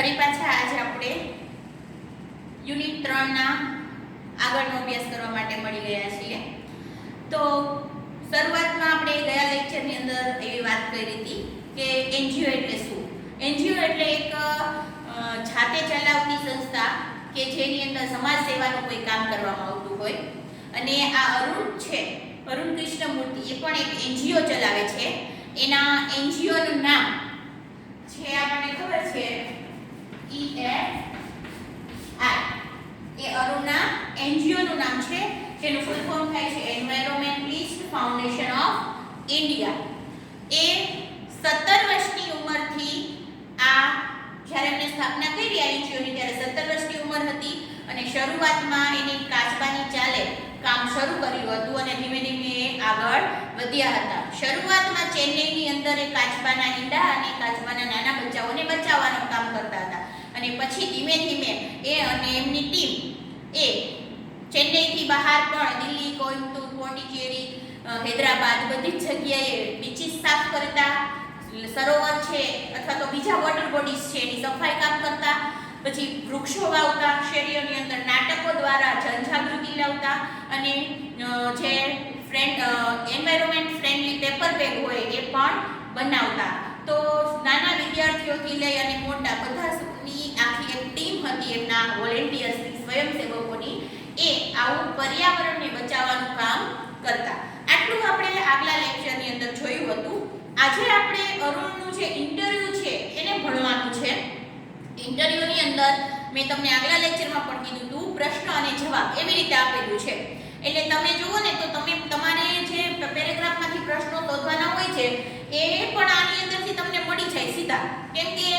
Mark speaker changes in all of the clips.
Speaker 1: ફરી પાછા આજે આપણે યુનિટ 3 ના આગળનો અભ્યાસ કરવા માટે મળી ગયા છીએ. તો શરૂઆતમાં આપણે ગયા લેક્ચરની અંદર એવી વાત કરી હતી કે એનજીઓ એટલે શું. એનજીઓ એટલે એક જાતે ચલાવતી સંસ્થા કે જેની અંદર સમાજ સેવાનું કોઈ કામ કરવામાં આવતું હોય. અને આ અરુણ છે, અરુણ કૃષ્ણમૂર્તિ, એ પણ એક એનજીઓ ચલાવે છે. એના એનજીઓનું નામ છે આપણને ખબર છે એ અરુણના એનજીઓનું નામ છે, જેનું ફૂલ ફોર્મ થાય છે એન્વાયરોન્મેન્ટલિસ્ટ ફાઉન્ડેશન ઓફ ઇન્ડિયા. એ 17 વર્ષની ઉંમરથી જ્યારે એમને સ્થાપના કરી આ એનજીઓની ત્યારે 17 વર્ષની ઉંમર હતી અને શરૂઆતમાં એની કાચબાની ચાલે કામ શરૂ કર્યું હતું અને ધીમે ધીમે એ આગળ વધ્યા હતા. શરૂઆતમાં ચેન્નઈની અંદર એ કાચબાના ઈંડા અને કાચબાના નાના બચ્ચાઓને બચાવવાનું કામ કરતા હતા અને પછી ધીમે ધીમે એ અને એમની ટીમ એ ચેન્નઈથી બહાર પણ દિલ્હી, કોઇમ્બતુર, પોંડિચેરી, હૈદરાબાદ બધી જ જગ્યાએ બીચીસ સાફ કરતા, સરોવર છે અથવા તો બીજા વોટર બોડીઝ છે એની સફાઈ કામ કરતા, પછી વૃક્ષો વાવતા, શેરીઓની અંદર નાટકો દ્વારા જનજાગૃતિ લાવતા અને જે એન્વાયરમેન્ટ ફ્રેન્ડલી પેપર બેગ હોય એ પણ બનાવતા. તો નાના વિદ્યાર્થીઓથી લઈ અને મોટા બધાની આખી એક ટીમ હતી એમના વોલેન્ટિયર્સની, સ્વયંસેવકોની. એ આવું પર્યાવરણને બચાવવાનું કામ કરતા. આટલું આપણે આગલા લેક્ચરની અંદર જોયું હતું. આજે આપણે અરુણનું જે ઇન્ટરવ્યુ છે એને ભણવાનું છે. ઇન્ટરવ્યુની અંદર મેં તમને આગલા લેક્ચરમાં પણ કીધું હતું, પ્રશ્ન અને જવાબ એવી રીતે આપેલું છે. એટલે તમે જુઓ ને તો તમારે જે પેરેગ્રાફમાંથી પ્રશ્નો શોધવાના હોય છે એ પણ આની અંદરથી તમને મળી જાય સીધા, કેમ કે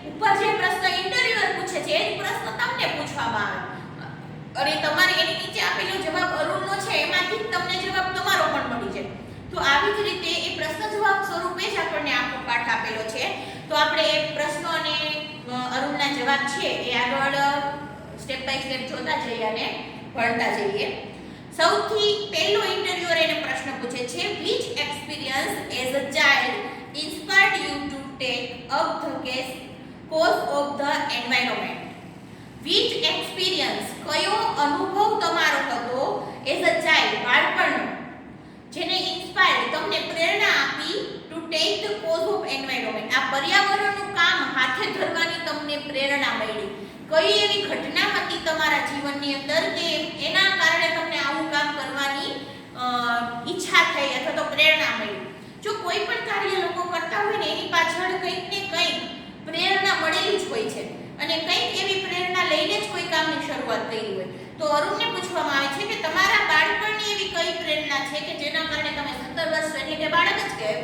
Speaker 1: ઉપર જે પ્રશ્ન ઇન્ટરવ્યુઅર પૂછે છે એ જ પ્રશ્ન તમને પૂછવામાં આવે અને તમારે એની નીચે આપેલો જવાબ અરુણનો છે એમાંથી જ તમને જવાબ તમારો પણ મળી જાય. તો આવી જ રીતે એ પ્રશ્ન જવાબ સ્વરૂપે જ આપણને આખો પાઠ આપેલો છે. તો આપણે એ પ્રશ્નો અને અરુણના જવાબ છે એ આગળ સ્ટેપ બાય સ્ટેપ જોતા જઈએ અને ભણતા જઈએ. સૌથી પહેલો ઇન્ટરવ્યુઅર એને પ્રશ્ન પૂછે છે, which experience as a child inspired you to take up the cause of the environment? which experience, કયો અનુભવ તમારો હતો as a child, બાળપણનો, જેને ઇન્સ્પાયર, તમને પ્રેરણા આપી to take the cause of environment, આ પર્યાવરણનું કામ હાથે ધરવાની તમને પ્રેરણા મળી? કઈ એવી ઘટના હતી તમારા જીવનની અંદર કે એના કારણે તમને આવું કામ કરવાની ઈચ્છા થઈ અથવા તો પ્રેરણા મળી? જો કોઈ પણ કાર્ય લોકો કરતા હોય ને એની પાછળ કંઈક ને કંઈક પ્રેરણા મળેલી જ હોય છે અને કંઈક એવી પ્રેરણા લઈને જ કોઈ કામની શરૂઆત કરી હોય. તો અરુણને પૂછવામાં આવે છે કે તમારા બાળપણની એવી કઈ પ્રેરણા છે કે જેના કારણે તમે 17 વર્ષ એટલે કે બાળક જ કહેવાય,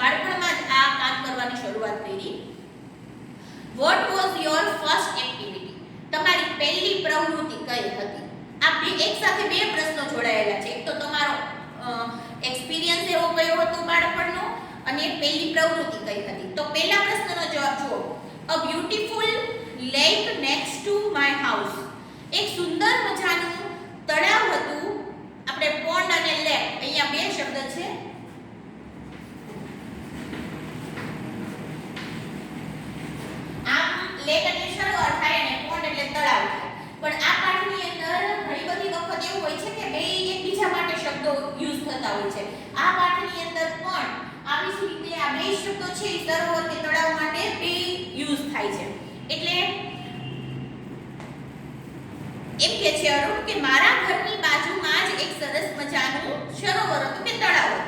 Speaker 1: બાળપણમાં જ આ કામ કરવાની શરૂઆત કરી? What was your first activity, તમારી પહેલી પ્રવૃત્તિ કઈ હતી? આ એક સાથે બે પ્રશ્નો જોડાયેલા છે. એક તો તમારો એક્સપિરિયન્સ એવો કયો હતો બાળપણનો અને પહેલી પ્રવૃત્તિ કઈ હતી. તો પહેલા પ્રશ્નનો જવાબ જુઓ, a beautiful lake next to my house, એક સુંદર મજાનું તળાવ હતું. આપણે પોન્ડ અને લેક અહીંયા બે શબ્દ છે. આમ લેક એટલે સરોવર થાય અને પોન્ડ એટલે તળાવ થાય. પણ આ પાઠની અંદર ઘણી બધી વખત એવું હોય છે કે બે એકબીજા માટે શબ્દો યુઝ થતા હોય છે. આ પાઠની અંદર પણ આવી જ રીતે આ બે શબ્દો છે સરોવર કે તળાવ માટે બે યુઝ થાય છે. એટલે એમ કે છે અરુણ કે મારા ઘરની બાજુમાં જ એક સરસ મજાનું સરોવર હતું કે તળાવ હતું.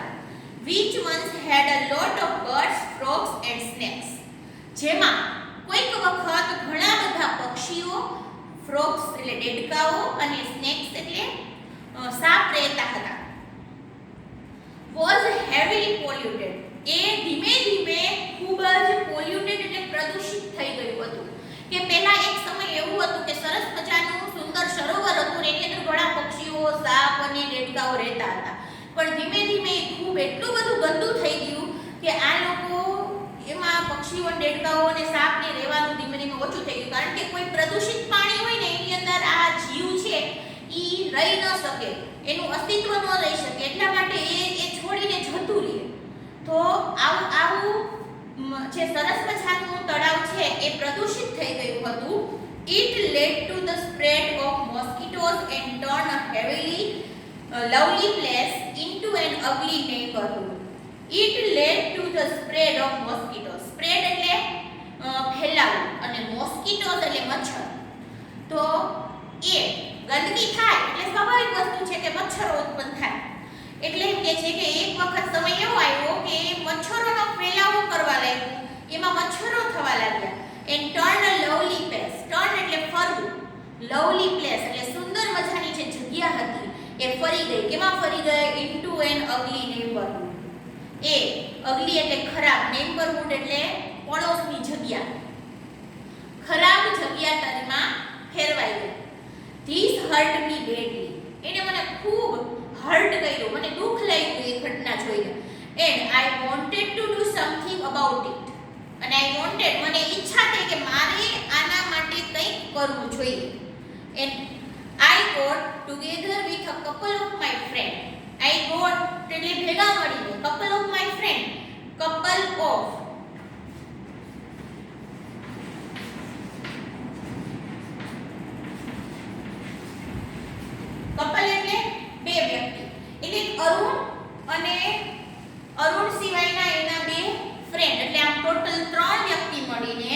Speaker 1: which once had a lot of birds, frogs and snakes, જેમાં કોઈક વખત ઘણા બધા પક્ષીઓ, ફ્રોગ્સ એટલે દેડકાઓ અને સ્નેક્સ એટલે સાપ રહેતા હતા. was heavily polluted, એ ધીમે ધીમે ખૂબ જ પોલ્યુટેડ એટલે પ્રદૂષિત થઈ ગયું હતું. કે પહેલા એક સમય એવું હતું કે સરસ મજાનું સુંદર સરોવર હતું એની અંદર ઘણા પક્ષીઓ, સાપ અને દેડકાઓ રહેતા હતા. પણ ધીમે ધીમે ખૂબ એટલું બધું ગંદુ થઈ ગયું કે આ લોકો એમાં પક્ષીઓ, દેડકાઓ અને સાપને રહેવાનું ધીમે ધીમે ઓછું થઈ ગયું. કારણ કે કોઈ પ્રદૂષિત પાણી હોય ને એની અંદર આ જીવ છે એ રહી ન શકે, એનું અસ્તિત્વ ન રહી શકે, એટલા માટે એ છોડીને જતું રહે. તો આવું જે સરસ મજાનું તળાવ છે એ પ્રદૂષિત થઈ ગયું હતું. It led to the spread of mosquitoes and turned a heavily lovely place into an ugly neighborhood. It led to the spread of mosquitoes. Spread એટલે ફેલાવું અને mosquitoes એટલે મચ્છર. તો એ ગંદકી થાય એટલે સ્વાભાવિક વસ્તુ છે કે મચ્છરો ઉત્પન્ન થાય. એટલે એમ કે છે કે એક વખત સમય એવો આવ્યો કે મચ્છરોનો ફેલાવો કરવા લાગ્યો, એમાં મચ્છરો થવા લાગ્યા. And turn a lovely place, turn એટલે ફરવું, લવલી પ્લેસ એટલે સુંદર મજાની જે જગ્યા હતી એ ફરી ગઈ. કેમાં ફરી ગઈ? Into N અગલી neighbourhood. એ અગલી એટલે ખરાબ, નેબરહુડ એટલે પડોશની જગ્યા, ખરાબ જગ્યા તરીમાં ફેરવાઈ ગઈ. ધીસ હર્ટ મી બેડલી, એને મને ખૂબ હર્ટ કર્યું, મને દુઃખ લાગ્યું એ ઘટના જોઈને. And I wanted to do something about it, અને આઈ વોન્ટેડ મને ઈચ્છા થઈ કે મારે આના માટે કંઈક કરવું જોઈએ. And I got together with a couple of my friend. I got એટલે ભેગા મળીને, couple of my friend, couple of couple એટલે બે વ્યક્તિ, એટલે અરુણ અને અરુણ સિવાયના એના બે ફ્રેન્ડ, એટલે આમ ટોટલ 3 વ્યક્તિ મળીને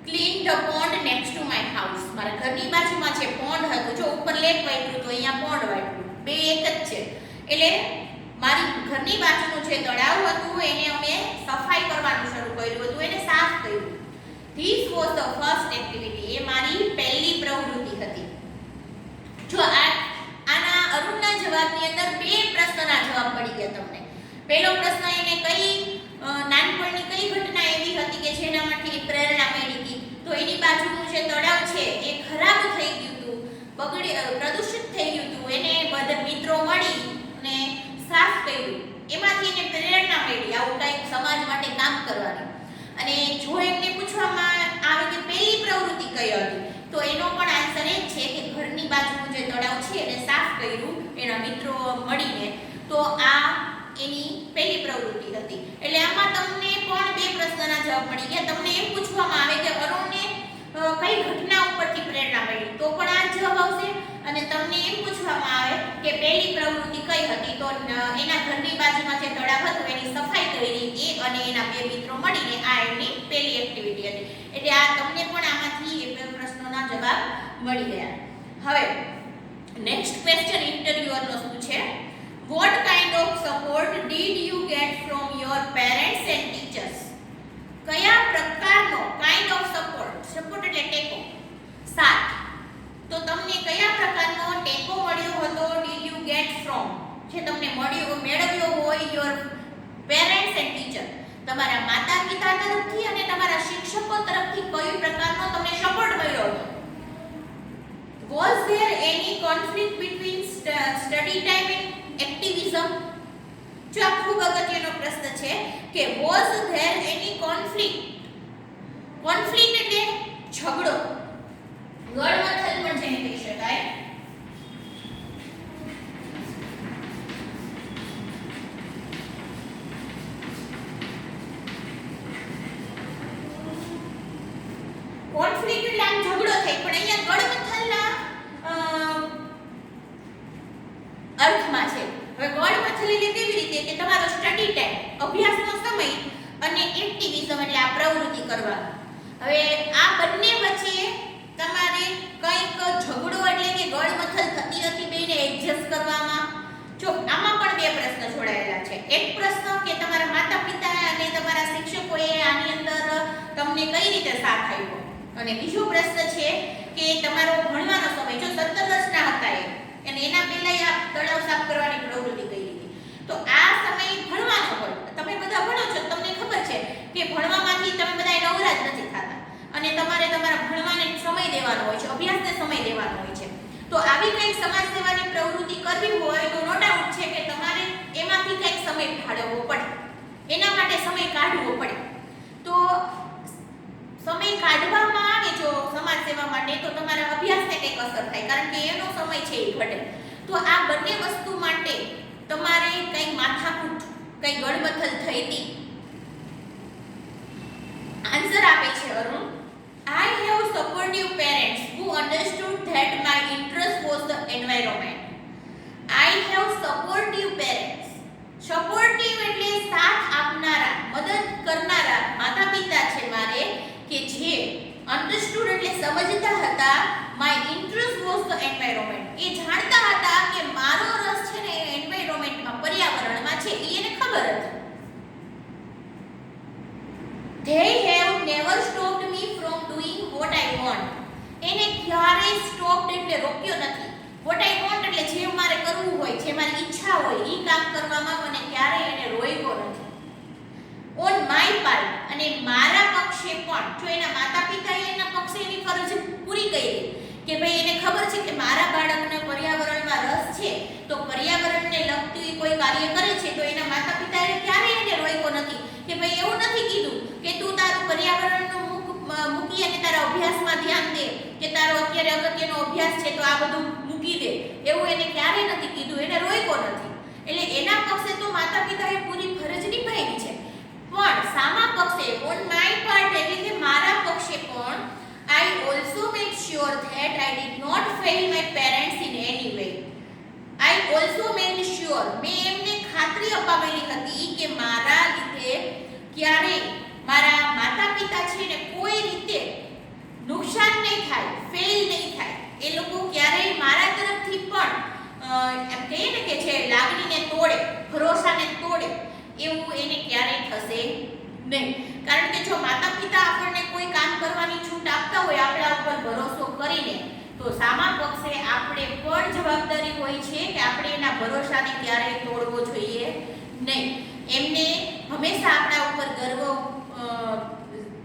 Speaker 1: clean the pond next to my house. મારા ઘરની બાજુમાં જે પોન્ડ હતું, જો ઉપર લેક વાળ્યું તો અહીંયા પોન્ડ વાળ્યું, બે એક જ છે. એટલે મારી ઘરની બાજુનું જે તળાવ હતું એને અમે સફાઈ કરવાનું શરૂ કર્યું હતું, એને સાફ કર્યું. This was the first activity, એ મારી પહેલી પ્રવૃત્તિ હતી. જો આના અરુણના જવાબની અંદર બે પ્રશ્નના જવાબ મળી ગયા તમને. પહેલો પ્રશ્ન એને કઈ નાનપણની કઈ ઘટના એવી હતી કે જેનામાંથી પ્રેરણા મળી હતી, તો એની બાજુનું જે તળાવ છે એ ખરાબ થઈ ગયું હતું, પ્રદૂષિત થઈ ગયું હતું, એને બધા મિત્રો મળી અને સાફ કર્યું, એમાંથી એને પ્રેરણા મળી આવું કંઈક સમાજ માટે કામ કરવાની. અને જો એમને પૂછવામાં આવે કે પહેલી પ્રવૃત્તિ કઈ હતી, તો એનો પણ આન્સર એ જ છે કે ઘરની બાજુનું જે તળાવ છે એને સાફ કર્યું એના મિત્રો મળીને. તો આ એની પહેલી પ્રવૃત્તિ હતી. એટલે આમાં તમને પણ બે પ્રશ્નના જવાબ મળી ગયા. તમને એમ પૂછવામાં આવે કે અરુણને કઈ ઘટના ઉપરથી પ્રેરણા મળી, તો પણ આ જવાબ આવશે. અને તમને એમ પૂછવામાં આવે કે પહેલી પ્રવૃત્તિ કઈ હતી, તો એના ઘરની બાજુમાં જે તળાવ હતું એની સફાઈ કરી એ અને એના બે મિત્રો મળીને આ એમની પહેલી એક્ટિવિટી હતી. એટલે આ તમને પણ આમાંથી એ બે પ્રશ્નોના જવાબ મળી ગયા. હવે નેક્સ્ટ ક્વેશ્ચન ઇન્ટરવ્યુઅરનો શું છે? What kind of support did you get from your parents and teachers? કયા પ્રકારનો kind of support, support એટલે ટેકો, સાથ, તો તમને કયા પ્રકારનો ટેકો મળ્યો હતો? Did you get from, જે તમને મેળવ્યો હોય your parents and teacher, તમારા માતા પિતા તરફથી અને તમારા શિક્ષકો તરફથી કયો પ્રકારનો તમને સપોર્ટ મળ્યો હતો? Was there any conflict between study time and activism? જો આ ખૂબ અગત્યનો પ્રશ્ન છે કે was there any conflict, conflict એટલે ઝઘડો, ગળમથલ પણ જેને કહી શકાય. કોન્ફ્લિક્ટ એટલે આમ ઝઘડો થાય, પણ અહીંયા ગળમથલના અર્થમાં છે. હવે ગળમથલ એટલે કેવી રીતે કે તમારો સ્ટડી ટાઈમ, અભ્યાસનો સમય અને એક્ટિવિઝમ એટલે આ પ્રવૃત્તિ કરવાનો. હવે આ બંને વચ્ચે તમારે કંઈક ઝઘડો એટલે કે ગળમથલ થતી હતી બેને એડજસ્ટ કરવામાં. જો આમાં પણ બે પ્રશ્ન જોડાયેલા છે. એક પ્રશ્ન કે તમારા માતા પિતા અને તમારા શિક્ષકોએ આની અંદર તમને કઈ રીતે સાથ આપ્યો, અને બીજો પ્રશ્ન છે કે તમારો ભણવાનો સમય, જો 17 વર્ષના હતા અને એના પહેલા આ તળાવ સાફ કરવાની પ્રવૃત્તિ કરી હતી, તો આ સમય ભણવાનો હોય. તમે બધા ભણો છો, તમને ખબર છે કે ભણવામાંથી તમે બધા નવરા જ નથી થતા અને તમારે તમારા ભણવાને સમય દેવાનો હોય છે, અભ્યાસને સમય દેવાનો હોય છે. તો આવી કંઈક સમાજ સેવાની પ્રવૃત્તિ કરવી હોય તો નો ડાઉટ છે કે તમારે એમાંથી કંઈક સમય ફાળવવો પડે, એના માટે સમય કાઢવો પડે. તો સમય કાઢવામાં આવે જો સમાજ સેવા માટે, તો તમારા અભ્યાસને કંઈક અસર થાય, કારણ કે એનો સમય છે એ ઘટે. તો આ બંને વસ્તુ માટે તમારે કંઈ માથાકૂટ, કંઈ ગળમથલ થઈ હતી, આન્સર આપે છે Arun, I have supportive parents who understood that my interest was the environment. I have supportive parents. Supportive એટલે સાથ આપનારા, મદદ કરનારા માતા પિતા છે મારે, કે જે અન્ડરસ્ટુડ એટલે સમજતા હતા, my interest was the environment, એ જાણતા હતા કે મારો રસ છે ને એન્વાયરમેન્ટમાં, પર્યાવરણમાં છે, એ એને ખબર હતી. They have never stopped me from doing what I want. એને ક્યારેય સ્ટોપ્ડ એટલે રોક્યો નથી. what I want એટલે જે મારે કરવું હોય, જે મારી ઈચ્છા હોય, ઈ કામ કરવામાં મને ક્યારેય એને રોક્યો નથી. on my part, અને મારા પક્ષે પણ, જો એના માતા પિતાએ એના પક્ષે એની ફરજ પૂરી કરી કે ભાઈ એને ખબર છે કે મારા બાળકને પર્યાવરણમાં રસ છે, તો પર્યાવરણને લગતું કોઈ કાર્ય કરે છે, તો એના માતા પિતાએ ક્યારેય એને રોક્યો નથી કે ભાઈ એવું નથી કીધું કે તું તારું પર્યાવરણનું મૂકી અને તારા અભ્યાસમાં ધ્યાન દે, કે તારો અત્યારે અગત્યનો અભ્યાસ છે તો આ બધું મૂકી દે, એવું એને ક્યારેય નથી કીધું, એને રોક્યો નથી. એટલે એના પક્ષે તો માતા પિતાએ પૂરી ફરજ નિભાવી છે. પણ સામા પક્ષે, ઓન માય પાર્ટ એટલે કે મારા પક્ષે પણ, I also made sure that I did not fail my parents in any way. I also made sure, મેં એમને ખાતરી અપાવેલી હતી કે મારા લીધે ક્યારેય મારા માતા પિતા છે ને કોઈ રીતે નુકસાન નહીં થાય, ફેલ નહીં થાય, એ લોકો ક્યારેય મારા તરફથી પણ એમ કહીએ ને કે છે લાગણીને તોડે, ભરોસાને તોડે, એવું એને ક્યારેય થશે નહીં. કારણ કે જો માતા પિતા આપણને કોઈ કામ કરવાની છૂટ આપતા હોય આપણા ઉપર ભરોસો કરીને, તો સામા પક્ષે આપણે પણ જવાબદારી હોય છે કે આપણે એના ભરોસાને ક્યારેય તોડવો જોઈએ નહીં. એમને હંમેશા આપણા ઉપર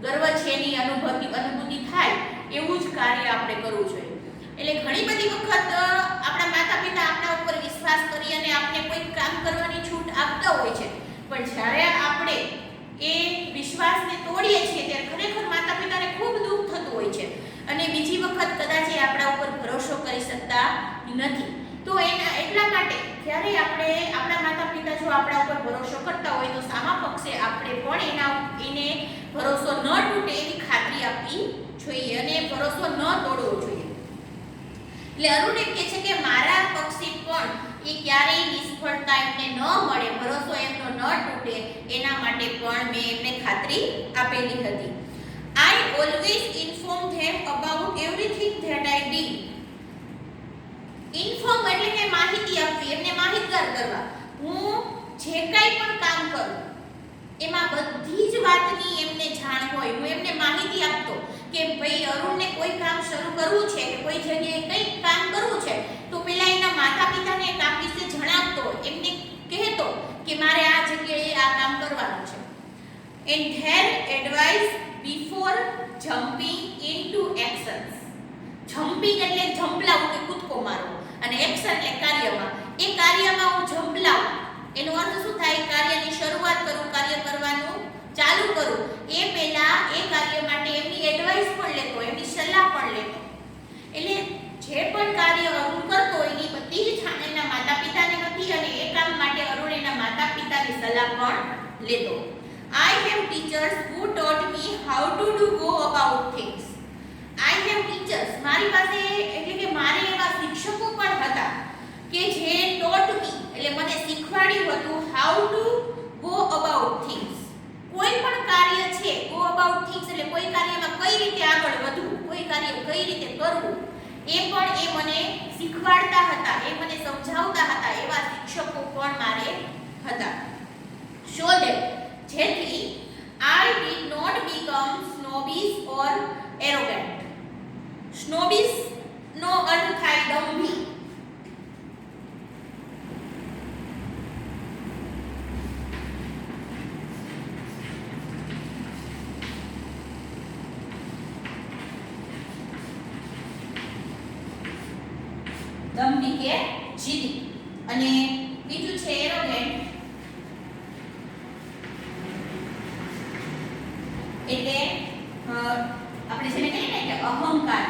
Speaker 1: ગર્વ છે એની અનુભૂતિ થાય એવું જ કાર્ય આપણે કરવું જોઈએ. એટલે ઘણી બધી વખત આપણા માતા પિતા આપણા ઉપર વિશ્વાસ કરી અને આપણે કોઈ કામ કરવાની છૂટ આપતા હોય છે, પણ જ્યારે આપણે એ વિશ્વાસને તોડીએ છીએ ત્યારે ખરેખર માતા પિતાને ખૂબ દુઃખ થતું હોય છે, અને બીજી વખત કદાચ એ આપણા ઉપર ભરોસો કરી શકતા નથી. તો એટલા માટે જ્યારે આપણે આપણા માતા પિતા જો આપણા ઉપર ભરોસો કરતા હોય તો સામા પક્ષે આપણે પણ એને ભરોસો ન તૂટે એવી ખાતરી આપવી જોઈએ અને ભરોસો ન તોડવો જોઈએ. એટલે અરુણ એમ કહે છે કે મારા પક્ષે પણ એ ક્યારેય નિષ્ફળતા એમને ન મળે, ભરોસો એમનો ન તૂટે, એના માટે પણ મેં એમને ખાતરી આપેલી હતી. I always inform them about everything that I did. Inform એટલે કે માહિતી આપવી, એમને માહિતગાર કરવા. હું જે કંઈ પણ કામ કરું એમાં બધી જ વાતની એમને જાણ હોય, હું એમને માહિતી આપતો કે ભાઈ અરુણને કોઈ કામ શરૂ કરવું છે કે કોઈ જગ્યાએ કંઈક કામ કરવું છે, તો પહેલા એના માતા પિતાને કામ વિશે જણાવતો, એમને કહેતો કે મારે આ જગ્યાએ આ કામ કરવાનું છે. and their advice before jumping into actions. Jumping એટલે ઝંપલાવું કે કૂદકો મારવો, અને એક્શન એટલે કાર્યમાં. એ કાર્યમાં હું ઝંપલાવું, એનો અર્થ શું થાય? કાર્યની શરૂઆત કરું, કાર્ય કરવાનું ચાલુ કરું, એ પહેલા એ કાર્ય માટે એમની એડવાઇસ પણ લેતો, એમની સલાહ પણ લેતો. એટલે જે પણ કાર્ય અરુણ કરતો એની બધી જ જાણ એના માતા પિતાને હતી, અને એ કામ માટે અરુણ એના માતા પિતાની સલાહ પણ લેતો. I have teachers who taught me how to go about things. I have teachers, મારી પાસે એટલે કે મારે એવા શિક્ષકો પણ હતા કે જે taught me એટલે મને શીખવાડ્યું હતું how to go about things. કોઈ પણ કાર્ય છે, go about things એટલે કોઈ કાર્યમાં કઈ રીતે આગળ વધવું, કોઈ કાર્ય કઈ રીતે કરવું, એ પણ એ મને શીખવાડતા હતા, એ મને સમજાવતા હતા. એવા શિક્ષકો પણ મારે હતા. So that જેથી I did not become snobbish or arrogant. Snobbish નો અર્થ થાય દંભી. દંભી કે જીદી. અને બીજું છે એરોગેન્ટ, એટલે આપણે જેને કહીએ ને કે અહંકાર.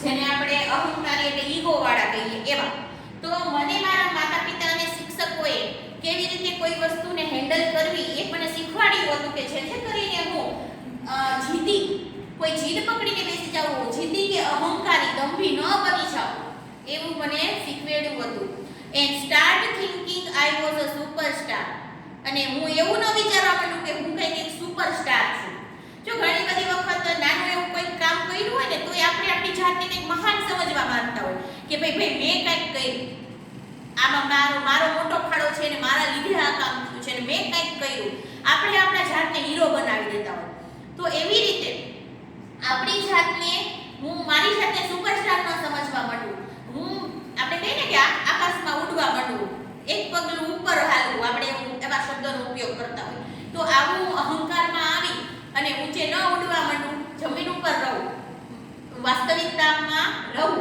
Speaker 1: જેને આપણે અહંકારી એટલે ઈગો વાળા કહીએ એવા. તો મને મારા માતા પિતા અને શિક્ષકોએ કેવી રીતે કોઈ વસ્તુને હેન્ડલ કરવી એ મને શીખવાડ્યું હતું કે જેથી કરીને હું જીદી કોઈ જીદ પકડીને બેસી જાઉં, જીદી કે અહંકારી દંભી ન બની જાઉં એવું મને શીખવાડ્યું હતું. And start thinking I was a superstar. અને હું એવું ન વિચારવા માંડું કે હું કંઈક એક સુપરસ્ટાર છું. જો ઘણી બધી વખત નાનું એવું કોઈ કામ કર્યું હોય ને તો આપણે આપણી જાતને કંઈક મહાન સમજવા માંગતા હોય કે ભાઈ મેં કંઈક કર્યું, આમાં મારો મોટો ફાળો છે ને મારા લીધે આ કામ થયું છે ને મેં કંઈક કર્યું. આપણે આપણા જાતને હીરો બનાવી દેતા હોય. તો એવી રીતે આપણી જાતને હું મારી જાતને સુપરસ્ટાર ન સમજવા માંડું. હું આપણે કહીએ ને કે આકાશમાં ઉડવા માંડવું, એક પગલું ઉપર હાલવું, આપણે એવા શબ્દોનો ઉપયોગ કરતા હોય. તો આવું અહંકારમાં આવી અને ઊંચે ન ઉડવા માંડું, જમીન ઉપર રહું, વાસ્તવિકતામાં રહું,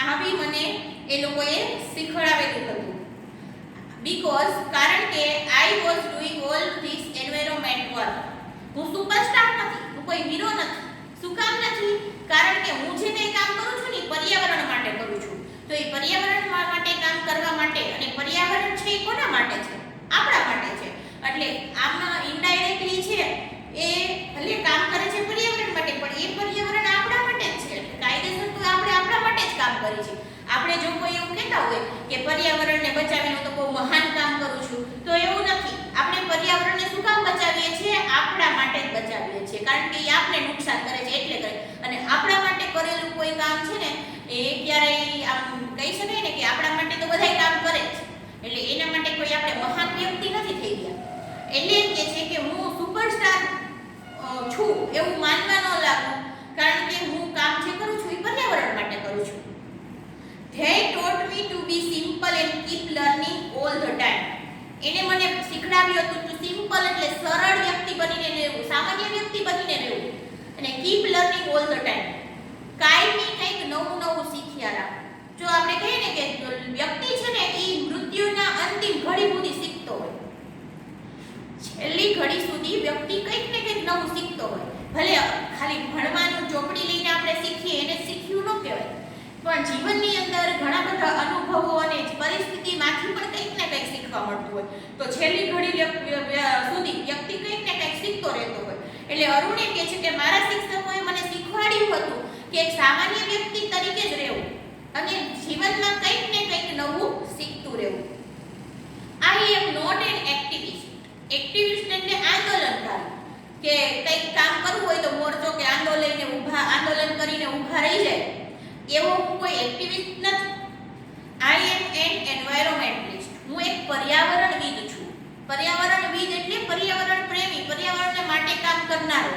Speaker 1: આવી મને એ લોકોએ શીખવાડેલું હતું. બીકોઝ કારણ કે I was doing all this environment work. હું સુપરસ્ટાર નથી, હું કોઈ હીરો નથી. શું કામ નથી? કારણ કે હું જે કંઈ કામ કરું છું ને પર્યાવરણ માટે કરું છું. તો એ પર્યાવરણ માટે કામ કરવા માટે, અને પર્યાવરણ છે એ કોના માટે છે? આપણા માટે છે. એટલે આમાં ઇનડાયરેક્ટલી છે એ ભલે કામ કરે છે પર્યાવરણ માટે, પણ એ પર્યાવરણ આપણા માટે જ છે. કાયદેસર તો આપણે આપણા માટે જ કામ કરીએ છીએ. આપણે જો કોઈ એવું કહેતા હોય કે પર્યાવરણને બચાવીને તો બહુ મહાન કામ કરું છું, તો એવું નથી. આપણે પર્યાવરણને શું કામ બચાવીએ છીએ? આપણા માટે જ બચાવીએ છીએ, કારણ કે એ આપણે નુકસાન કરે છે એટલે કરે. અને આપણા માટે કરેલું કોઈ કામ છે ને એ ક્યારેય આમ કહી શકાય ને કે આપણા માટે તો બધાય કામ કરે જ, એટલે એના માટે કોઈ આપણે મહાન વ્યક્તિ નથી થઈ ગયા. એટલે એમ કે છે કે હું સુપરસ્ટાર છું એવું માનવા ન લાગુ, કારણ કે હું કામ જે કરું છું એ પર્યાવરણ માટે કરું છું. They taught me to be simple and keep learning all the time. એને મને શીખડાવ્યું હતું કે સિમ્પલ એટલે સરળ વ્યક્તિ બનીને રહેવું, સામાન્ય વ્યક્તિ બનીને રહેવું, અને keep learning all the time. કાયમી કંઈક નવું નવું શીખ્યા રાખ. જો આપણે કહીએ ને કે વ્યક્તિ છે ને એ મૃત્યુના અંતિમ ઘડી સુધી શીખતો હોય, છેલ્લી ઘડી સુધી વ્યક્તિ કંઈક ને કંઈક નવું શીખતો હોય. ભલે ખાલી ભણવાનું ચોપડી લઈને આપણે શીખીએ એને શીખ્યું ન કહેવાય, પણ જીવનની અંદર ઘણા બધા અનુભવો અને પરિસ્થિતિમાંથી પણ કંઈક ને કંઈક શીખવા મળતું હોય. તો છેલ્લી ઘડી સુધી વ્યક્તિ કંઈક ને કંઈક શીખતો રહેતો હોય. એટલે અરુણ એમ કહે છે કે મારા શિક્ષકોએ મને શીખવાડ્યું હતું કે એક સામાન્ય વ્યક્તિ તરીકે જ રહેવું અને જીવનમાં કંઈક ને કંઈક નવું શીખતું રહેવું. I am not an activist. Activist એટલે આંદોલનકારી, કે કંઈક કામ કરવું હોય તો મોરચો કે આંદોલન કરીને ઊભા રહી જાય એવો હું કોઈ એક્ટિવિસ્ટ નથી. આઈ એમ એન એન્વાયરમેન્ટલિસ્ટ. હું એક પર્યાવરણવિદ છું. પર્યાવરણવિદ એટલે પર્યાવરણ પ્રેમી, પર્યાવરણને માટે કામ કરનારો.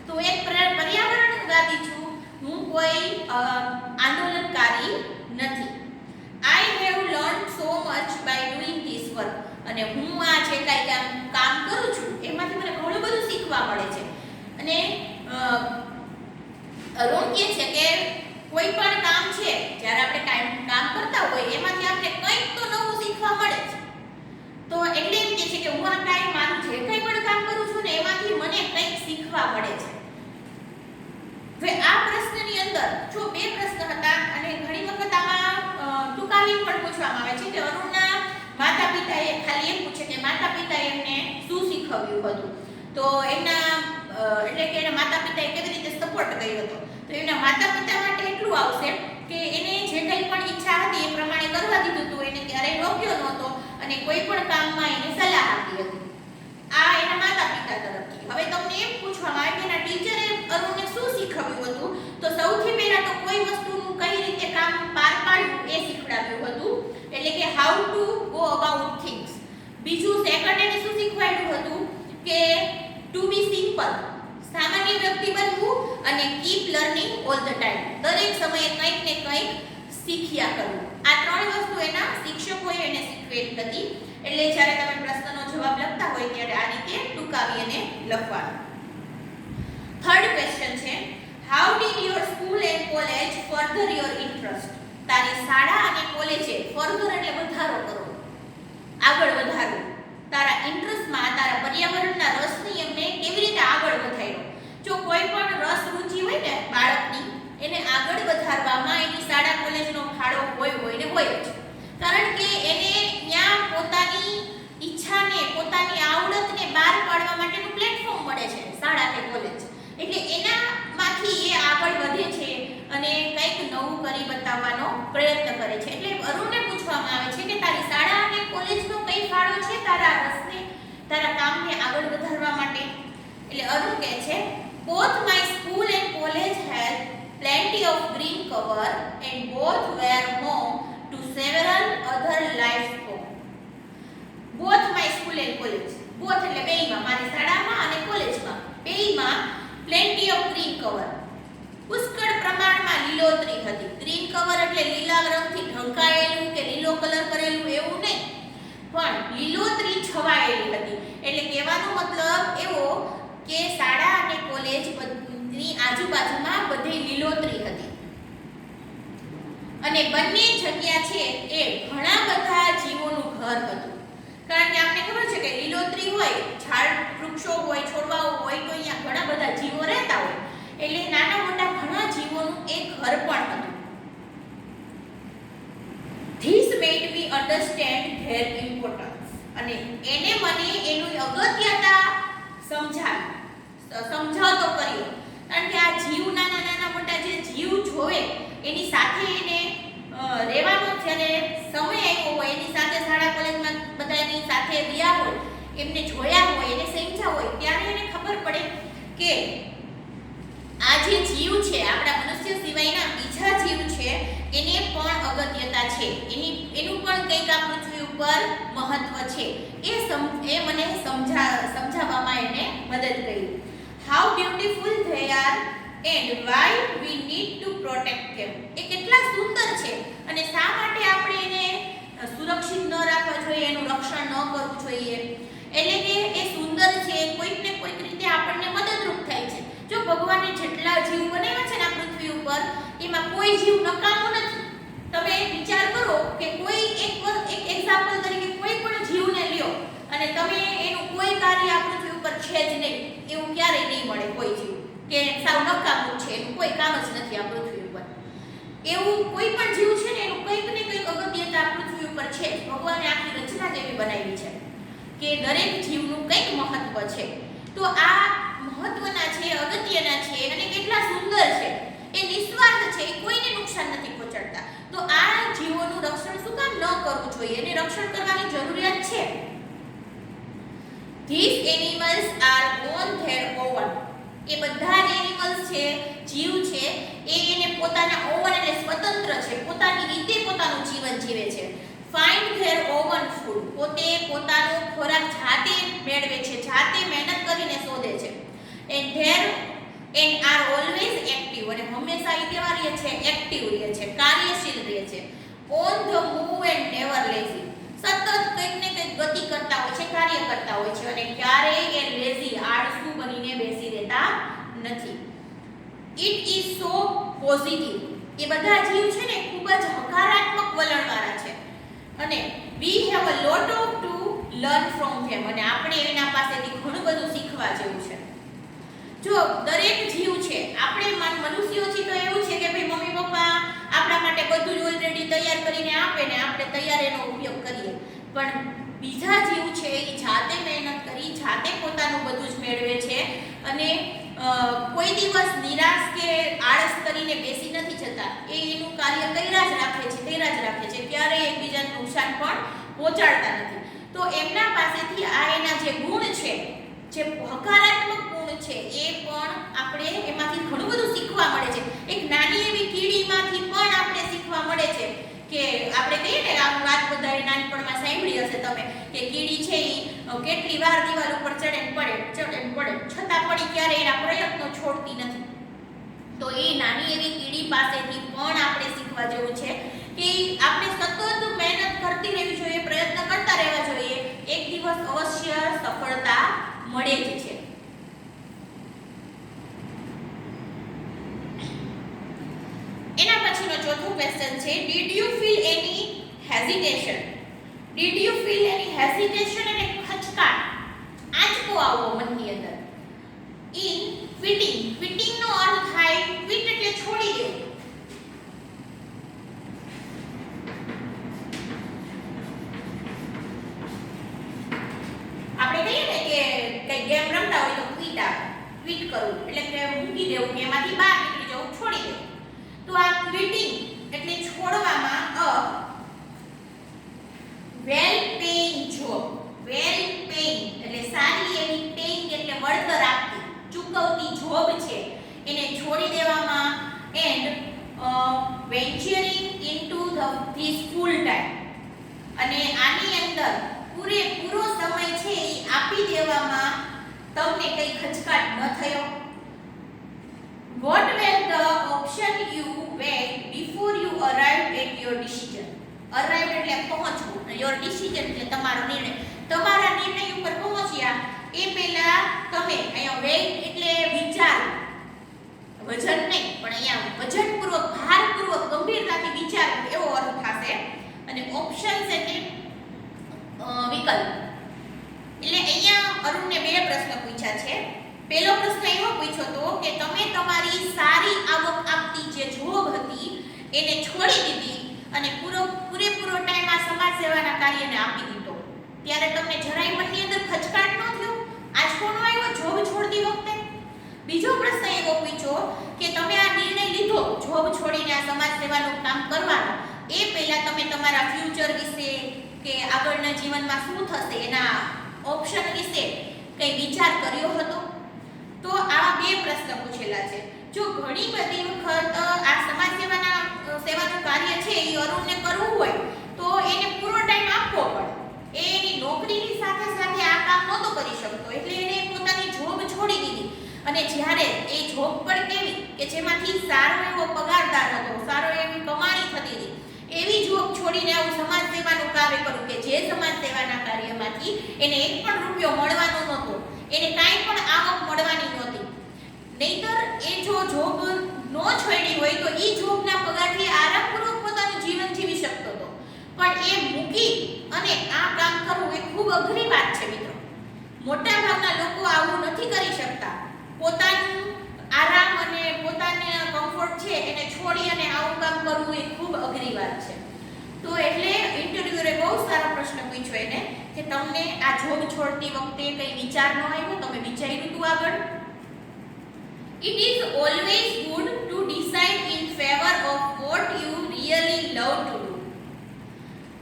Speaker 1: તો એક પર્યાવરણવાદી છું, હું કોઈ આંદોલનકારી નથી. I have learned so much bye doing this work. અને હું આ જે કાંઈ કામ કરું છું એમાંથી મને ઘણું બધું શીખવા મળે છે. અને અરુણ કહે છે કે કોઈ પણ કામ છે, જ્યારે આપણે કામ કરતા હોય એમાંથી આપણે કંઈક તો નવું શીખવા મળે છે. તો એટલે એમ કહે છે કે હું આ કાંઈ મારું જે કંઈ પણ કામ કરું છું ને એમાંથી મને કંઈક શીખવા મળે છે. હવે આ પ્રશ્નની અંદર જો બે પ્રશ્ન હતા અને ઘણી વખત આમાં ટૂંકાવી પણ પૂછવામાં આવે છે કે અરુણના માતા પિતાએ ખાલી એમ પૂછે કે માતા પિતાએ એમને શું શીખવ્યું હતું. તો એના એટલે કે એના માતા પિતાએ કેવી રીતે સપોર્ટ કર્યો હતો. તો એના માતા પિતા માટે એટલું આવશે કે એને જે કંઈ પણ ઈચ્છા હતી એ પ્રમાણે કરવા દીધું હતું, એને ક્યારેય રોક્યો નહોતો અને કોઈ પણ કામમાં એને સલાહ આપી હતી. આ એના માતા પિતા તરફથી. હવે તમને એમ પૂછવામાં આવે કે એના ટીચરે અરુણને શું શીખવ્યું હતું. તો સૌથી પહેલા તો કોઈ વસ્તુનું કઈ રીતે કામ પાર પાડવું એ શીખવાડ્યું હતું, એટલે કે how to go about things. બીજું સેકન્ડ એને શું શીખવાડ્યું હતું કે ટુ બી સિમ્પલ, સામાન્ય વ્યક્તિ બનવું, અને keep learning all the time, દરેક સમયે કંઈક ને કંઈક શીખ્યા કરવું. આ ત્રણ વસ્તુ એના શિક્ષકોએ એને શીખવેલી હતી. એટલે જ્યારે તમે પ્રશ્નનો જવાબ લખતા હોય ત્યારે આ રીતે ટૂંકાવી અને લખવાનું. થર્ડ ક્વેશ્ચન છે, how did your school and college further your interest. તારી શાળા અને કોલેજે ફર્ધર એટલે વધારો કરવો, આગળ વધારવું, તારા ઇન્ટરેસ્ટમાં, તારા પર્યાવરણના રસની એમને કેવી રીતે આગળ વધાર્યો. જો કોઈ પણ રસ રુચિ હોય ને બાળકની, એને આગળ વધારવામાં એની શાળા કોલેજનો ફાળો હોય ને હોય જ. કારણ કે એને ત્યાં પોતાની ઈચ્છા પ્રયત્ન કરે છે. એટલે અરુણને પૂછવામાં આવે છે કે તારી શાળા અને કોલેજનો કઈ ફાળો છે તારા રસને, તારા કામને આગળ વધારવા માટે? એટલે અરુણ કહે છે both my school and college had plenty of green cover and both were home to several other life forms. both my school and college, both એટલે બેયમાં, મારી શાળામાં અને કોલેજમાં બેયમાં plenty of green cover, પુષ્કળ પ્રમાણમાં લીલોતરી હતી. ગ્રીન કવર એટલે લીલા રંગથી ઢંકાયેલું કે લીલો કલર કરેલું એવું નહીં, પણ લીલોતરી છવાયેલી હતી. એટલે કહેવાનો મતલબ એવો કે શાળા અને કોલેજની આજુબાજુમાં બધે લીલોતરી હતી અને બંને જગ્યા છે એ ઘણા બધા જીવોનું ઘર હતું. કારણ કે આપણે ખબર છે કે લીલોતરી હોય, ઝાડ વૃક્ષો હોય, છોડવાઓ હોય તો અહીંયા ઘણા બધા જીવો રહેતા હોય, એટલે નાના મોટા ઘણા જીવોનું એક ઘર પણ હતું. This made me understand their importance. અને એને મને એનું અગત્યતા સમજાવતો કર્યો. કારણ કે આ જીવ નાના મોટા જે જીવ જોવે એની સાથે એને રહેવાનો જ્યારે સમય આવ્યો હોય, એની સાથે શાળા કોલેજમાં બધા એની સાથે રહ્યા હોય, એમને જોયા હોય, એને સમજ્યા હોય, ત્યારે એને ખબર પડે કે આ જે જીવ છે, આપણા મનુષ્ય સિવાયના બીજા જીવ છે, એને પણ અગત્યતા છે, એનું પણ કંઈક આ પૃથ્વી ઉપર મહત્વ છે. એ મને સમજાવવામાં એને મદદ કરી. How beautiful they are and why we need to protect them. એ કેટલા સુંદર છે અને શા માટે આપણે એને સુરક્ષિત ન રાખવા જોઈએ, એનું રક્ષણ ન કરવું જોઈએ. એટલે કે એ સુંદર છે, કોઈક ને કોઈક રીતે આપણને મદદરૂપ થાય છે. જો ભગવાને જેટલા જીવ બનાવ્યા છે ને આ પૃથ્વી ઉપર, એમાં કોઈ જીવ નકામો નથી. તમે વિચાર કરો કે કોઈ એક એક્ઝામ્પલ તરીકે કોઈ પણ જીવને લ્યો અને તમે એનું કોઈ કાર્ય આ પૃથ્વી ઉપર છે જ નહીં, એવું ક્યારેય નહીં મળે કોઈ જીવ કે સાવ નકામું છે, એનું કોઈ કામ જ નથી આ પૃથ્વી ઉપર. એવું કોઈ પણ જીવ છે ને એનું કંઈક ને કંઈક અગત્યતા આ પૃથ્વી ઉપર છે. ભગવાને આખી રચના જ એવી બનાવી છે કે દરેક જીવનું કંઈક મહત્વ છે. તો આ મહત્વના છે, અગત્યના છે અને કેટલા સુંદર છે. એ નિસ્વાર્થ છે, એ કોઈને નુકસાન નથી પહોંચાડતા. તો આ જીવોનું રક્ષણ શું કામ ન કરવું જોઈએ? એને રક્ષણ કરવાની જરૂરિયાત છે. These animals are on their own. એ બધા જ એનિમલ્સ છે, જીવ છે, એને પોતાના ઓન એટલે સ્વતંત્ર છે, પોતાની રીતે પોતાનું જીવન જીવે છે. Find their own food. પોતે પોતાનો ખોરાક જાતે મેળવે છે, જાતે મહેનત કરીને શોધે છે. and are always active. અને હંમેશા એ કેવા રહે છે? એક્ટિવ રહે છે, કાર્યશીલ રહે છે. On the move and never lazy. સતત કંઈક ને કંઈક ગતિ કરતા હોય છે, કાર્ય કરતા હોય છે અને ક્યારેય એ લેઝી આળસુ બનીને બેસી રહેતા નથી. It is so positive. એ બધા જીવ છે ને ખૂબ જ હકારાત્મક વલણવાળા છે અને we have a lot of to learn from them. અને આપણે એના પાસેથી ઘણું બધું શીખવા જેવું છે. જો દરેક જીવ છે, આપણે મનુષ્યો છીએ તો એવું છે કે ભાઈ મમ્મી પપ્પા આપણા માટે બધું જ ઓલરેડી તૈયાર કરીને આપે ને આપણે તૈયાર એનો ઉપયોગ કરીએ. પણ બીજા જીવ છે એ જાતે મહેનત કરી, જાતે પોતાનું બધું જ મેળવે છે અને કોઈ દિવસ નિરાશ કે આળસ કરીને બેસી નથી જતા. એ એનું કાર્ય કર્યા જ રાખે છે, ક્યારેય એકબીજાને નુકસાન પણ પહોંચાડતા નથી. તો એમના પાસેથી આ એના જે ગુણ છે, જે હકારાત્મક ગુણ છે, એ પણ આપણે એમાંથી ઘણું બધું શીખવા મળે છે. એક નાની એવી કીડીમાંથી પણ આપણે શીખવા મળે છે કે આપણે કહીએ ને, આ વાત બધાએ નાનપણમાં સાંભળી હશે તમે કે કીડી છે એ કેટલી વાર દિવાલ ઉપર ચડે ને પડે છતાં પડી ક્યારે એના પ્રયત્નો છોડતી નથી. તો એ નાની એવી કીડી પાસેથી પણ આપણે શીખવા જેવું છે કે આપણે સતત મહેનત કરતી રહેવી જોઈએ, પ્રયત્ન કરતા રહેવા જોઈએ. એક દિવસ અવશ્ય સફળતા મળે જ છે. એના પછીનો ચોથો ક્વેશ્ચન છે, did you feel any hesitation? Did you feel any hesitation એટલે ખચકાટ, આંચકો આવવો મનની અંદર. ઇન ક્વિટિંગ નો અર્થ થાય ક્વિટ એટલે છોડી દેવું. આપણે કહીએ ને કે કઈ ગેમ રમતા હોય તો ક્વિટ કરવું એટલે કે મૂકી દેવું કે એમાંથી બહાર નીકળી જવું, છોડી દેવું. તો આ ક્વિટિંગ એટલે છોડવામાં અ વેલ પેઇંગ જોબ. વેલ પેઇંગ એટલે સારી એવી, પેઇંગ એટલે વળતર આપતી, ચૂકવતી જોબ છે એને છોડી દેવામાં. And venturing into this full time, અને આની અંદર પૂરેપૂરો સમય છે એ આપી દેવામાં તમને કઈ ખચકાટ ન થયો. What were the option you weighed before you arrived at your decision? Arrived એટલે પહોંચવું, your decision એટલે તમારો નિર્ણય. તમારા નિર્ણય ઉપર પહોંચ્યા એ પહેલા તમે અહીંયા weighed એટલે વિચાર, વજન નહીં પણ અહીંયા વજનપૂર્વક, ભારપૂર્વક, ગંભીરતાથી વિચારવું એવો અર્થ થશે. અને ઓપ્શન્સ એટલે વિકલ્પ. એટલે અહીંયા અરુણને બે પ્રશ્ન પૂછ્યા છે. પહેલો પ્રશ્ન એવો પૂછ્યો તો કે તમે તમારી સારી આવક આપતી જે જોબ હતી એને છોડી દીધી અને પૂરેપૂરો ટાઈમ આ સમાજ સેવાના કાર્યને આપી દીધો, ત્યારે તમને જરાય મનની અંદર ખચકાટ ન થયો? આંચકો ન આવ્યો જોબ છોડતી વખતે? બીજો પ્રશ્ન એવો પૂછ્યો કે તમે આ નિર્ણય લીધો જોબ છોડીને આ સમાજ સેવાનું કામ કરવાનો, એ પહેલા તમે તમારા ફ્યુચર વિશે કે આગળના જીવનમાં શું થશે એના ઓપ્શન વિશે કઈ વિચાર કર્યો હતો? તો આવા બે પ્રશ્ન પૂછેલા છે. જો ઘણી બધી વખત આ સમાજ સેવાનું કાર્ય છે એ અરુણને કરવું હોય તો એને પૂરો ટાઈમ આપવો પડે. એની નોકરીની સાથે સાથે આ કામ નહોતો કરી શકતો, એટલે એને પોતાની જોબ છોડી દીધી. અને જ્યારે એ જોબ પણ કેવી કે જેમાંથી સારો એવો પગારદાર હતો, સારો એવી કમાણી થતી હતી, એવી જોબ છોડીને આવું સમાજ સેવાનું કાર્ય કરવું કે જે સમાજ સેવાના કાર્યમાંથી એને એક પણ રૂપિયો મળવાનો નહોતો, એને કાંઈ પણ આવક મળવાની નહોતી. નહીતર એ જો જોબ ન છોડી હોય તો એ જોબના પગારથી આરામપૂર્વક પોતાનું જીવન જીવી શકતો હતો. પણ એ મૂકી અને આ કામ કરવું એ ખૂબ અઘરી વાત છે મિત્રો. મોટા ભાગના લોકો આવું નથી કરી શકતા. પોતાનું આરામ અને પોતાના કમ્ફર્ટ છે એને છોડી અને આવું કામ કરવું એ ખૂબ અઘરી વાત છે. તો એટલે ઇન્ટરવ્યુઅરે બહુ સારો પ્રશ્ન પૂછ્યો એને કે તમને આ જોબ છોડતી વખતે કઈ વિચાર ન આવ્યો? તમે વિચાર્યું હતું આગળ? It is always good to decide in favor of what you really love to do.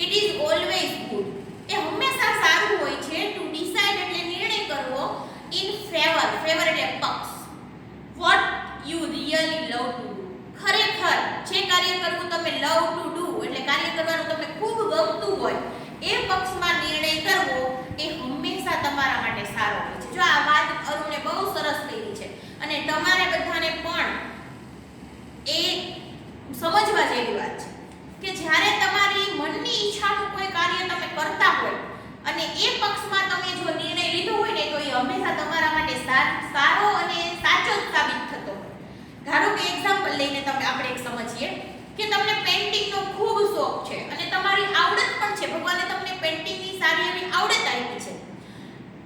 Speaker 1: It is always good. એ હંમેશા સારું હોય છે to decide એટલે નિર્ણય કરવો, in favor, favor એટલે પક્ષ, what you really love to do. ખરેખર જે કાર્ય કરવું તમે love to do એટલે કાર્ય કરવાનું તમને ખૂબ ગમતું હોય એ પક્ષમાં નિર્ણય કરવો એ હંમેશા તમારા માટે સારો હોય છે. જો આ વાત અરુણે બહુ સરસ કરી છે અને તમારે બધાને પણ એ સમજવા જેવી વાત છે કે જ્યારે તમારી મનની ઈચ્છાનું કોઈ કાર્ય તમે કરતા હોય અને એ પક્ષમાં તમે જો નિર્ણય લીધો હોય ને તો એ હંમેશા તમારા માટે સારો અને સાચો જ સાબિત થતો હોય. ધારો કે એક્ઝામ્પલ લઈને આપણે એક સમજીએ કે તમને પેઇન્ટિંગનો ખૂબ શોખ છે અને તમારી આવડત પણ છે, ભગવાને તમને પેઇન્ટિંગની સારી એવી આવડત આપી છે,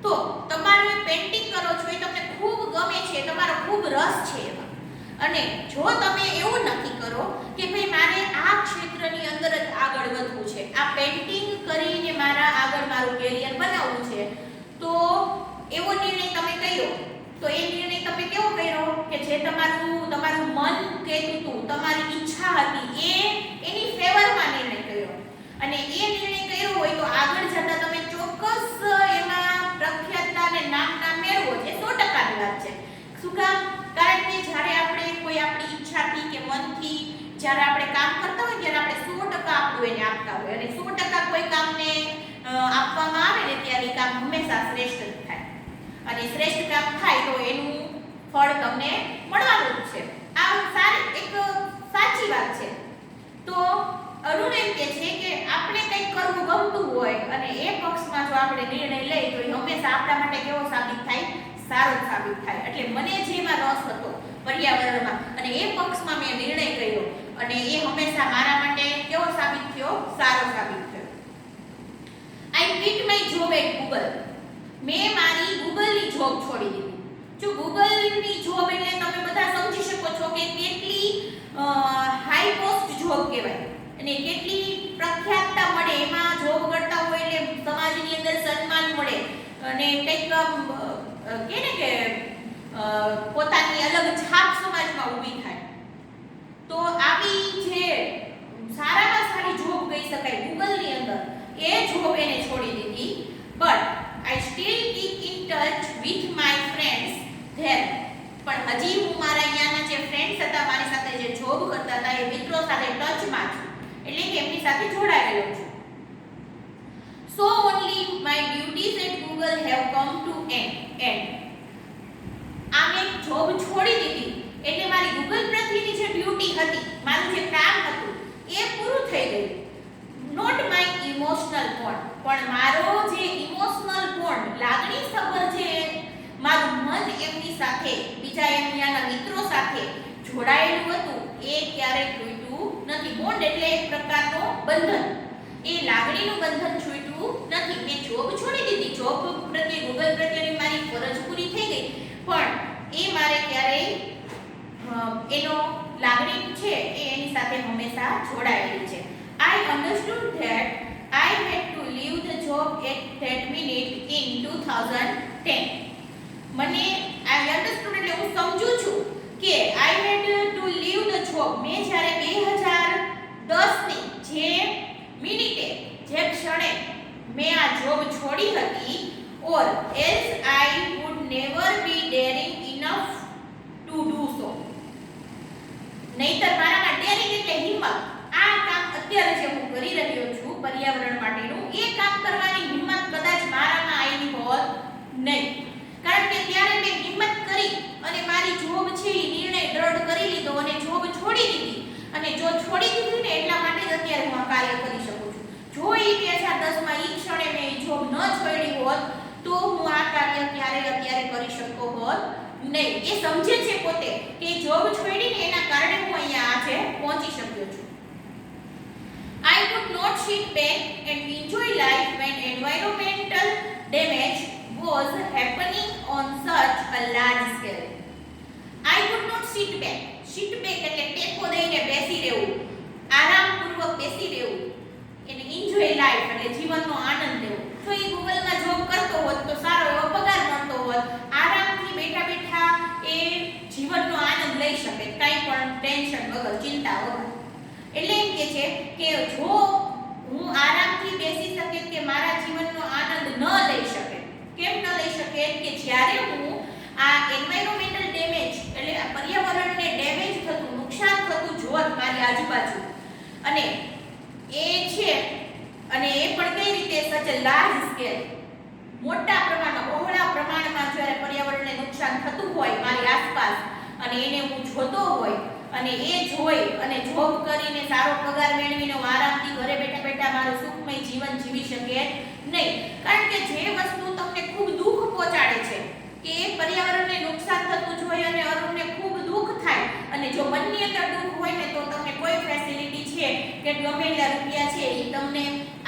Speaker 1: તો તમારું પેઇન્ટિંગ કરો છો એ તમને ખૂબ ગમે છે, તમારો ખૂબ રસ છે એમાં. અને જો તમે એવું નક્કી કરો કે ભાઈ મારે આ ક્ષેત્રની અંદર જ આગળ વધવું છે, આ પેઇન્ટિંગ કરીને આગળ મારું કેરિયર બનાવવું છે, તો એવો નિર્ણય તમે કર્યો, તો એ નિર્ણય તમે કેવો કર્યો કે જે તમારું મન કહેતું હતું, તમારી ઈચ્છા હતી, એની ફેવરમાં નિર્ણય કર્યો. અને એ નિર્ણય કર્યો હોય તો આગળ જતા તમે ચોક્કસ એમાં પ્રખ્યાતતા અને નામ મેળવો છે, 100%ની વાત છે. શું કામ? કારણ કે જ્યારે આપણે કોઈ આપણી ઈચ્છાથી કે મનથી જ્યારે આપણે કામ કરતા હોય ત્યારે આપણે 100% આપણું એને આપતા હોય અને 100% કોઈ કામને આપવામાં આવે ને ત્યારે એ કામ હંમેશા શ્રેષ્ઠ થાય અને શ્રેષ્ઠ કામ થાય તો એનું ફળ તમને મળવાનું જ છે. આ એક સાચી વાત છે. તો અરુણ એમ કહે છે કે આપણે કંઈક કરવું ગમતું હોય અને એ પક્ષમાં જો આપણે નિર્ણય લઈએ તો એ હંમેશા આપણા માટે કેવો સાબિત થાય? સારો જ સાબિત થાય. એટલે મને જેમાં રસ હતો પર્યાવરણમાં અને એ પક્ષમાં મેં નિર્ણય કર્યો અને એ હંમેશા મારા માટે કેવો સાબિત થયો? સારો સાબિત થયો. I quit my job at Google. મેં મારી ગૂગલની જોબ છોડી દીધી. જો ગૂગલની જોબ એટલે તમે બધા સમજી શકો છો કે કેટલી હાઈ કોસ્ટ જોબ કહેવાય અને કેટલી પ્રખ્યાતતા મળે એમાં જોબ કરતા હોય એટલે સમાજની અંદર સન્માન મળે અને કંઈક કે ને કે પોતાની અલગ છાપ સમાજમાં ઊભી થાય. તો આવી જે શકાય ગૂગલની અંદર એ જોબ એને છોડી દીધી. But I still keep in touch with my friends there. પણ હજી હું મારા અહીંયાના જે ફ્રેન્ડ્સ હતા, મારી સાથે જે જોબ કરતા હતા, એ મિત્રો સાથે ટચમાં છું, એટલે કે એમની સાથે જોડાયેલો છું. So only my duties at Google have come to end. આ મેં જોબ છોડી દીધી એટલે મારી ગૂગલ પ્રત્યેની જે ડ્યુટી હતી, મારું જે કામ હતું એ પૂરું થઈ ગયું. નોટ માય ઇમોશનલ બોન્ડ, પણ મારો જે ઇમોશનલ બોન્ડ, લાગણીસભર જે મારું મન એમની સાથે, બીજા એમના મિત્રો સાથે જોડાયેલું હતું, એ ક્યારેય તૂટ્યું નથી. બોન્ડ એટલે એક પ્રકારનો બંધન. એ લાગણીનું બંધન છૂટ્યું નથી. મેં જોબ છોડી દીધી, જોબ પ્રત્યે ગૂગલ પ્રત્યેની મારી ફરજ પૂરી થઈ ગઈ, પણ એ મારે ક્યારેય એનો લાગણી છે એ એની સાથે હંમેશા જોડાયેલી છે. I understood that I had to leave the job at that minute in 2010. મને I understood એટલે હું સમજુ છું કે I had to leave the job. મેં જ્યારે 2010 ની જે મિનિટે, જે ક્ષણે મેં આ જોબ છોડી હતી, or else I would never be daring enough to do so. નહીતર મારામાં ડેરિંગ એટલે હિંમત. આ કામ અત્યારે જે હું કરી રહ્યો છું પર્યાવરણ માટેનું, એ કામ કરવાની હિંમત કદાચ મારામાં આવી હોત નહીં. કારણ કે ત્યારે મેં હિંમત કરી અને મારી જોબ છે એ નિર્ણય દ્રઢ કરી લીધો અને જોબ છોડી દીધી. અને જો છોડી દીધી ને એટલા માટે જ અત્યારે હું આ કાર્ય કરી શકું છું. જો એ 2010 માં એ ક્ષણે મેં એ જોબ ન છોડી હોત તો હું આ કાર્ય ક્યારેય અત્યારે કરી શકતો હોત નહીં. એ સમજે છે પોતે કે જોબ છોડીને એના કારણે હું અહીંયા આજે પહોંચી શક્યો છું. I could not sit back and enjoy life when environmental damage was happening on such a large scale. I could not sit back. Sit back એટલે ટેકો દઈને બેસી રહેવું, આરામપૂર્વક બેસી રહેવું. એને enjoy life એટલે જીવનનો આનંદ લેવો. જો એ ગૂગલમાં જોબ કરતો હોત તો સારો એવો પગાર મળતો હોત, આરામથી બેઠા બેઠા એ જીવનનો આનંદ લઈ શકે, કાંઈ પણ ટેન્શન વગર, ચિંતા વગર. એટલે એમ કે છે કે જો હું આરામથી બેસી શકે કે મારા જીવનનો આનંદ ન લઈ શકે. કેમ ન લઈ શકે? કે જ્યારે હું આ એન્વાયરમેન્ટલ ડેમેજ એટલે આ પર્યાવરણને ડેમેજ થતું, નુકસાન થતું જોત મારી આજુબાજુ, અને એ છે, અને એ પણ કઈ રીતે સચ લાર્જ સ્કેલ, મોટા પ્રમાણમાં, બહોળા પ્રમાણમાં જ્યારે પર્યાવરણને નુકસાન થતું હોય મારી આસપાસ અને એને હું જોતો હોય અને એ જોઈ અને જોબ કરીને સારો પગાર મેળવીને હું આરામથી ઘરે બેઠા બેઠા મારું સુખમય જીવન જીવી શકે નહીં. કારણ કે જે વસ્તુ તમને ખૂબ દુઃખ પહોંચાડે છે, કે એ પર્યાવરણને નુકસાન થતું જોઈ અને અરુણને ખૂબ દુઃખ થાય, અને જો મનની અંદર દુઃખ હોય ને તો તમને કોઈ ફેસિલિટી છે કે ગમે એટલા રૂપિયા છે એ તમને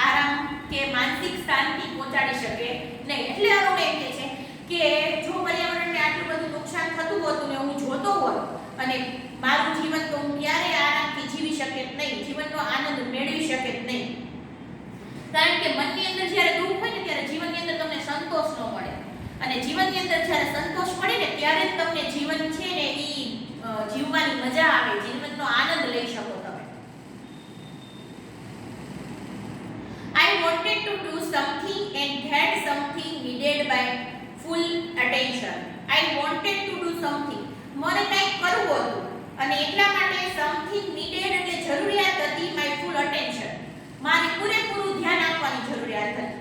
Speaker 1: આરામ કે માનસિક શાંતિ પહોંચાડી શકે નહીં. એટલે અરુણ એમ કહે છે કે જો પર્યાવરણને આટલું બધું નુકસાન થતું હોતું ને હું જોતો હોત અને મારું જીવન તો હું ક્યારેય આરામથી જીવી શકે જ નહીં, જીવનનો આનંદ મેળવી શકે જ નહીં. કારણ કે મનની અંદર જ્યારે દુઃખ હોય ને ત્યારે જીવનની અંદર તમને સંતોષ ન મળે, અને જીવનની અંદર જ્યારે સંતોષ મળે ને ત્યારે જ તમને જીવન છે ને એ જીવવાની મજા આવે, જીવનનો આનંદ લઈ શકો તમે. I wanted to do something and that something needed my full attention. I wanted to do something. મને કંઈક કરવું હતું અને એટલા માટે સમથિંગ નીડેડ એટલે જરૂરિયાત હતી માય ફૂલ અટેન્શન. મારે પૂરેપૂરું ધ્યાન આપવાની જરૂરિયાત હતી.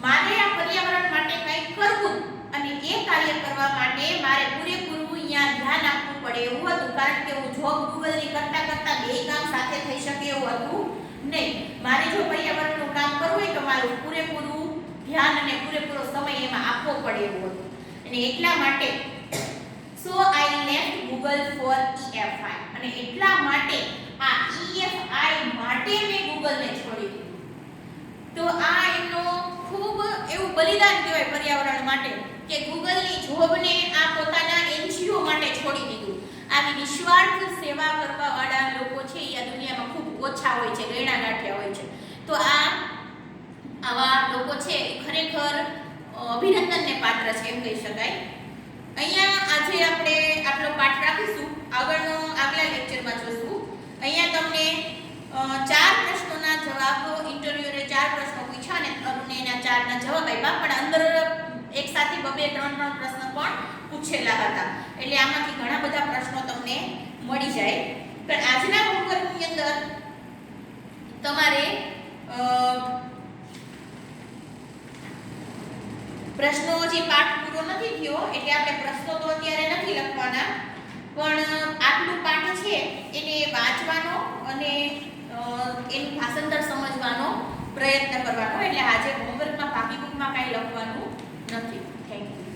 Speaker 1: મારે આ પર્યાવરણ માટે કંઈક કરવું અને એ કાર્ય કરવા માટે મારે પૂરેપૂરું અહીંયા ધ્યાન આપવું પડે એવું હતું. કારણ કે હું જોબ ગૂગલની કરતા કરતા બે કામ સાથે થઈ શકે એવું હતું નહીં. મારે જો પર્યાવરણનું કામ કરવું હોય તો મારું પૂરેપૂરું ધ્યાન અને પૂરેપૂરો સમય એમાં આપવો પડે એવું હતું. અને એટલા માટે So I left Google for EFI. અને એટલા માટે આ EFI માટે મેં ગૂગલને છોડી દીધું. તો આ એમનો ખૂબ એવું બલિદાન કહેવાય પર્યાવરણ માટે કે ગૂગલની જોબને આ પોતાના NGO માટે છોડી દીધું. આવી નિસ્વાર્થ સેવા કરવા વાળા લોકો છે એ આ દુનિયામાં ખૂબ ઓછા હોય છે, ગણ્યા ગાંઠ્યા હોય છે. તો આવા લોકો છે ખરેખર અભિનંદનને પાત્ર છે એમ કહી શકાય. અહીંયા આજે આપણે આપણો પાઠ રાખીશું, આગળના લેક્ચરમાં જોશું. અહીંયા તમને 4 પ્રશ્નોના જવાબ ભાગ ઇન્ટરવ્યુઅરે 4 પ્રશ્નો પૂછ્યા અને અરુણે એના 4ના જવાબ આપ્યા, પણ અંદર એક સાથે બબે 3 પ્રશ્ન પણ પૂછેલા હતા. એટલે આમાંથી ઘણા બધા પ્રશ્નો તમને મળી જાય. પણ આજના હોમવર્કની અંદર તમારે પ્રશ્નો જે પાઠ પૂરો નથી થયો એટલે આપણે પ્રશ્નો તો અત્યારે નથી લખવાના, પણ આટલું પાઠ છે એને વાંચવાનો અને એનું ભાષાંતર સમજવાનો પ્રયત્ન કરવાનો. એટલે આજે હોમવર્કમાં બાકી બુકમાં કાંઈ લખવાનું નથી. Thank you.